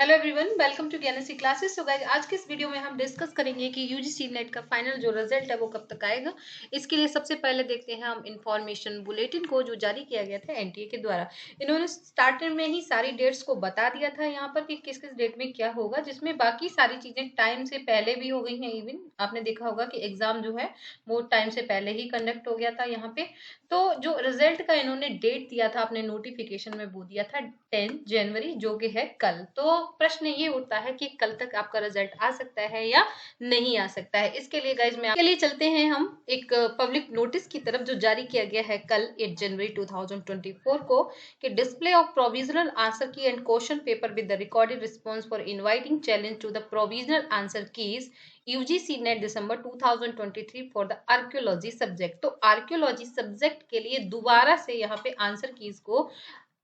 Hello everyone, welcome to Gyansi classes. So guys, आज के इस वीडियो में हम डिस्कस करेंगे कि यूजीसी नेट का फाइनल जो रिजल्ट है वो कब तक आएगा। इसके लिए सबसे पहले देखते हैं हम इंफॉर्मेशन बुलेटिन को, जो जारी किया गया था एनटीए के द्वारा। इन्होंने स्टार्टिंग में ही सारी डेट्स को बता दिया था यहाँ पर कि किस किस डेट में क्या होगा, जिसमें बाकी सारी चीजें टाइम से पहले भी हो गई हैं। इवन आपने देखा होगा कि एग्जाम जो है वो टाइम से पहले ही कंडक्ट हो गया था यहाँ पे। तो जो रिजल्ट का इन्होंने डेट दिया था अपने नोटिफिकेशन में, वो दिया था 10 जनवरी, जो कि है कल। तो प्रश्न ये उठता है कि कल तक आपका रिजल्ट आ सकता है या नहीं आ सकता है। इसके लिए गाइज मैं आपके लिए चलते हैं हम एक पब्लिक नोटिस की तरफ, जो जारी किया गया है कल 8 जनवरी 2024 को, कि display of provisional answer key and question paper with the recorded response for inviting challenge to the provisional answer keys UGC NET December 2023 for the archaeology subject. तो आर्कियोलॉजी सब्जेक्ट के लिए दोबारा से यहाँ पे आंसर कीज को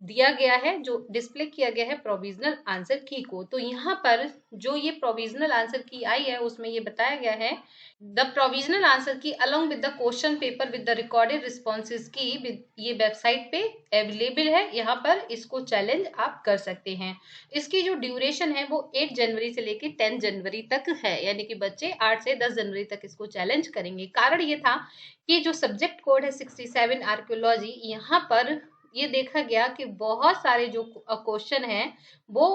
दिया गया है, जो डिस्प्ले किया गया है प्रोविजनल आंसर की को। तो यहाँ पर जो ये प्रोविजनल आंसर की आई है उसमें ये बताया गया है, द प्रोविजनल आंसर की along with the question paper with the recorded responses की ये वेबसाइट पे अवेलेबल है। यहाँ पर इसको चैलेंज आप कर सकते हैं। इसकी जो ड्यूरेशन है वो 8 जनवरी से लेके 10 जनवरी तक है, यानी कि बच्चे 8 से 10 जनवरी तक इसको चैलेंज करेंगे। कारण ये था कि जो सब्जेक्ट कोड है 67 आर्कियोलॉजी, यहाँ पर ये देखा गया कि बहुत सारे जो क्वेश्चन हैं वो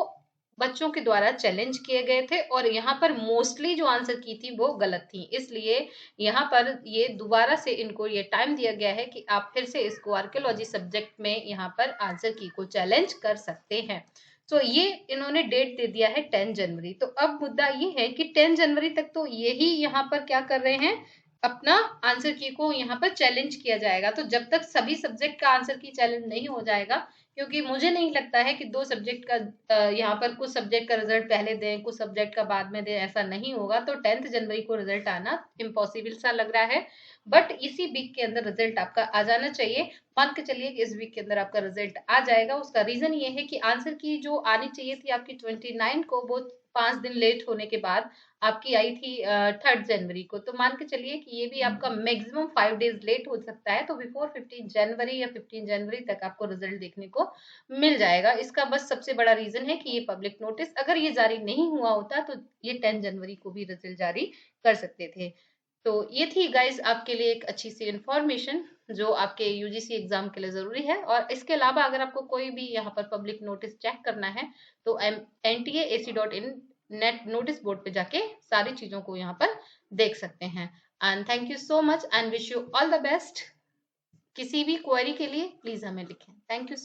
बच्चों के द्वारा चैलेंज किए गए थे, और यहाँ पर मोस्टली जो आंसर की थी वो गलत थी। इसलिए यहाँ पर ये दोबारा से इनको ये टाइम दिया गया है कि आप फिर से इसको आर्कियोलॉजी सब्जेक्ट में यहाँ पर आंसर की को चैलेंज कर सकते हैं। तो ये इन्होंने डेट दे दिया है 10 जनवरी। तो अब मुद्दा ये है कि 10 जनवरी तक तो यही यहाँ पर क्या कर रहे हैं, अपना आंसर की को यहाँ पर चैलेंज किया जाएगा। तो जब तक सभी सब्जेक्ट का आंसर की चैलेंज नहीं हो जाएगा, क्योंकि मुझे नहीं लगता है कि दो सब्जेक्ट का यहाँ पर कुछ सब्जेक्ट का रिजल्ट पहले दें कुछ सब्जेक्ट का बाद में दें, ऐसा नहीं होगा। तो 10 जनवरी को रिजल्ट आना इम्पॉसिबल सा लग रहा है, बट इसी वीक के अंदर रिजल्ट आपका आ जाना चाहिए। मान के चलिए कि इस वीक के अंदर आपका रिजल्ट आ जाएगा। उसका रीजन ये है कि आंसर की जो आनी चाहिए थी आपकी 29 को, वो 5 दिन लेट होने के बाद आपकी आई थी 3 जनवरी को। तो मान के चलिए कि ये भी आपका मैक्सिमम 5 डेज लेट हो सकता है। तो बिफोर 15 जनवरी या 15 जनवरी तक आपको रिजल्ट देखने को मिल जाएगा। इसका बस सबसे बड़ा रीजन है कि ये पब्लिक नोटिस अगर ये जारी नहीं हुआ होता तो ये 10 जनवरी को भी रिजल्ट जारी कर सकते थे। तो ये थी गाइज आपके लिए एक अच्छी सी इंफॉर्मेशन जो आपके यूजीसी एग्जाम के लिए जरूरी है। और इसके अलावा अगर आपको कोई भी यहाँ पर पब्लिक नोटिस चेक करना है तो NTA.AC.in नेट नोटिस बोर्ड पे जाके सारी चीजों को यहाँ पर देख सकते हैं। And thank you so much and wish you all the best. किसी भी क्वेरी के लिए प्लीज हमें लिखें। Thank you.